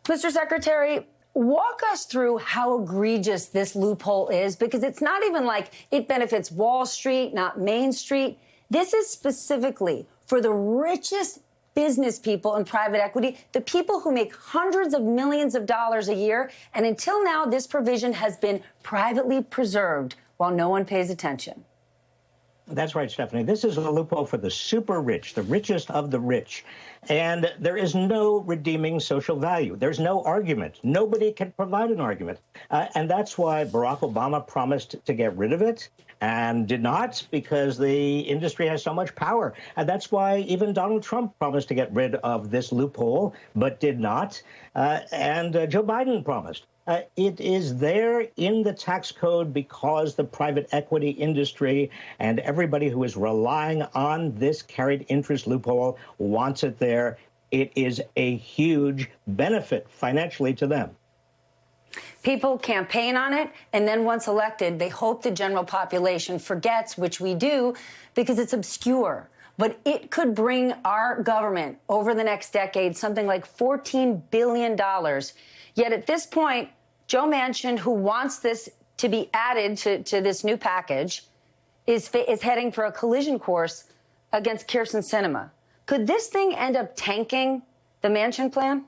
Mr. Secretary, walk us through how egregious this loophole is, because it's not even like it benefits Wall Street, not Main Street. This is specifically for the richest business people in private equity, the people who make hundreds of millions of dollars a year. And until now, this provision has been privately preserved while no one pays attention. That's right, Stephanie. This is a loophole for the super rich, the richest of the rich. And there is no redeeming social value. There's no argument. Nobody can provide an argument. And that's why Barack Obama promised to get rid of it and did not, because the industry has so much power. And that's why even Donald Trump promised to get rid of this loophole, but did not. And Joe Biden promised. It is there in the tax code because the private equity industry and everybody who is relying on this carried interest loophole wants it there. It is a huge benefit financially to them. People campaign on it, and then once elected, they hope the general population forgets, which we do, because it's obscure. But it could bring our government over the next decade something like $14 billion. Yet at this point, Joe Manchin, who wants this to be added to this new package, is heading for a collision course against Krysten Sinema. Could this thing end up tanking the Manchin plan?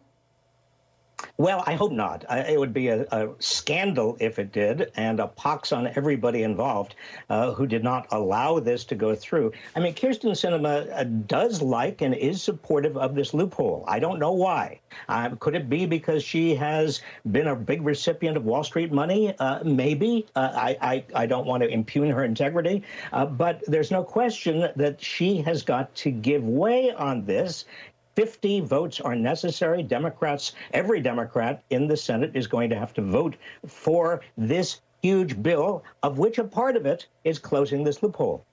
Well, I hope not. It would be a scandal if it did, and a pox on everybody involved who did not allow this to go through. I mean, Krysten Sinema does like and is supportive of this loophole. I don't know why. Could it be because she has been a big recipient of Wall Street money? Maybe. I don't want to impugn her integrity, but there's no question that she has got to give way on this. 50 votes are necessary. Democrats, every Democrat in the Senate is going to have to vote for this huge bill, of which a part of it is closing this loophole.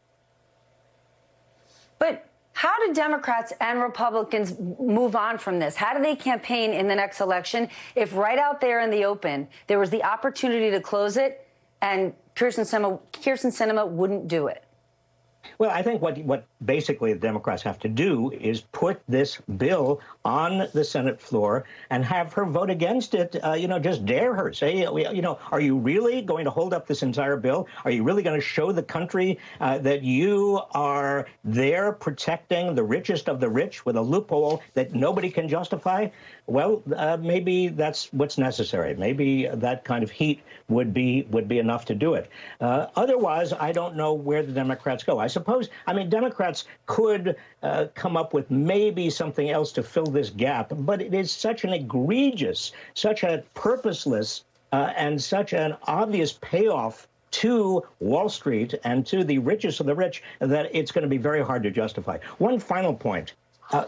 But how do Democrats and Republicans move on from this? How do they campaign in the next election if right out there in the open there was the opportunity to close it and Krysten Sinema wouldn't do it? Well, I think what basically the Democrats have to do is put this bill on the Senate floor and have her vote against it. Just dare her. Say, are you really going to hold up this entire bill? Are you really going to show the country that you are there protecting the richest of the rich with a loophole that nobody can justify? Well, maybe that's what's necessary. Maybe that kind of heat would be enough to do it. Otherwise, I don't know where the Democrats go. Democrats could come up with maybe something else to fill this gap, but it is such an egregious, such a purposeless, and such an obvious payoff to Wall Street and to the richest of the rich that it's going to be very hard to justify. One final point.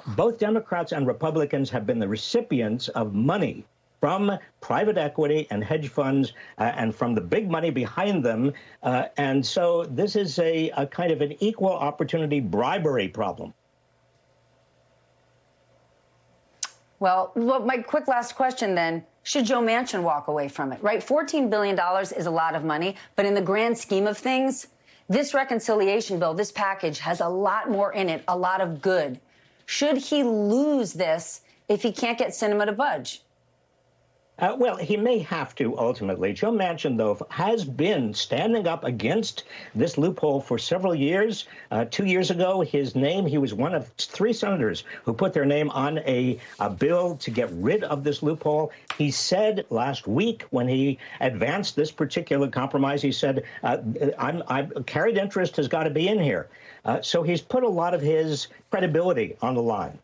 Both Democrats and Republicans have been the recipients of money from private equity and hedge funds and from the big money behind them. And so this is a kind of an equal opportunity bribery problem. Well, my quick last question then, should Joe Manchin walk away from it, right? $14 billion is a lot of money, but in the grand scheme of things, this reconciliation bill, this package has a lot more in it, a lot of good. Should he lose this if he can't get Sinema to budge? Well, he may have to ultimately. Joe Manchin, though, has been standing up against this loophole for several years. 2 years ago, he was one of 3 senators who put their name on a bill to get rid of this loophole. He said last week when he advanced this particular compromise, he said, carried interest has got to be in here. So he's put a lot of his credibility on the line.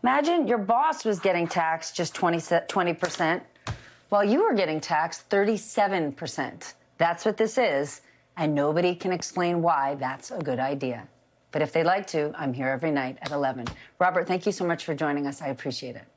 Imagine your boss was getting taxed just 20%, while you were getting taxed 37%. That's what this is, and nobody can explain why that's a good idea. But if they'd like to, I'm here every night at 11. Robert, thank you so much for joining us. I appreciate it.